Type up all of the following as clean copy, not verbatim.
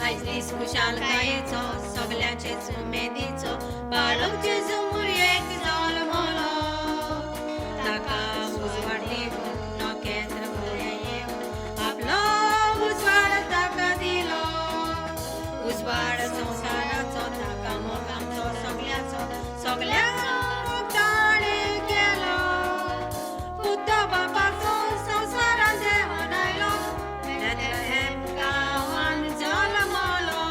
आयज खुशालकायेचो सगल्याचेच उमेदीचो बाळक जेजू मुरयेक जल्मलो ताका उजवाड दिवून नखेत्र फुडें येवन आपलो उजवाड ताका दिलो उजवाड संवसाराचो ताका मोग आमचो सगल्याचो ताणें केलो बुद्ध बापाचो संवसारान देवान आयलो बेथलेहेम गांवान जल्मलो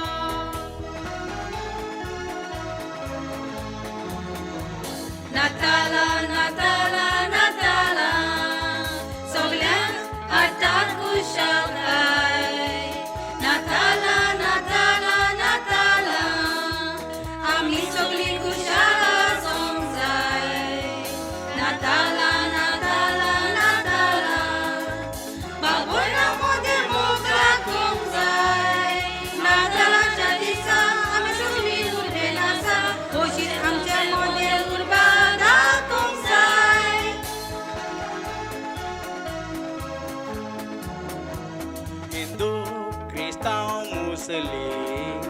नाताला नाताला नाताला सगल्यांक हाडटात खुशालकाय नाताला नाताला नाताला आमी सगळीं खुशाल आसूंक जाय नाताला नाताला नाताला बाबोयणा मदें मोग राखूंक जाय नातालाच्या दिसा आमी सगळीं उर्बेन आसा खोशीन आमचे मदें उर्बा दाखोवंक जाय हिंदू क्रिस्तांव मुसलीम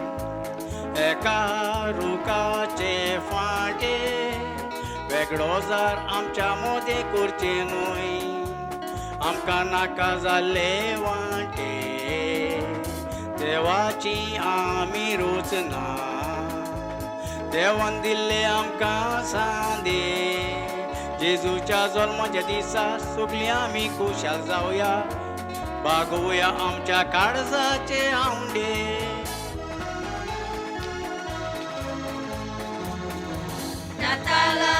एका रुखाचे फाटे वेगळो जार आमच्या मोदी करचे न्हय आमकां नाका जाल्ले वाटे देवाची आमी रोचना देवान दिल्ले आमकां सांदे जेजूच्या जल्माच्या दिसा सगळीं आमी खुशाल जावया बागोवया आमच्या काळजाचे आंवडे नाताला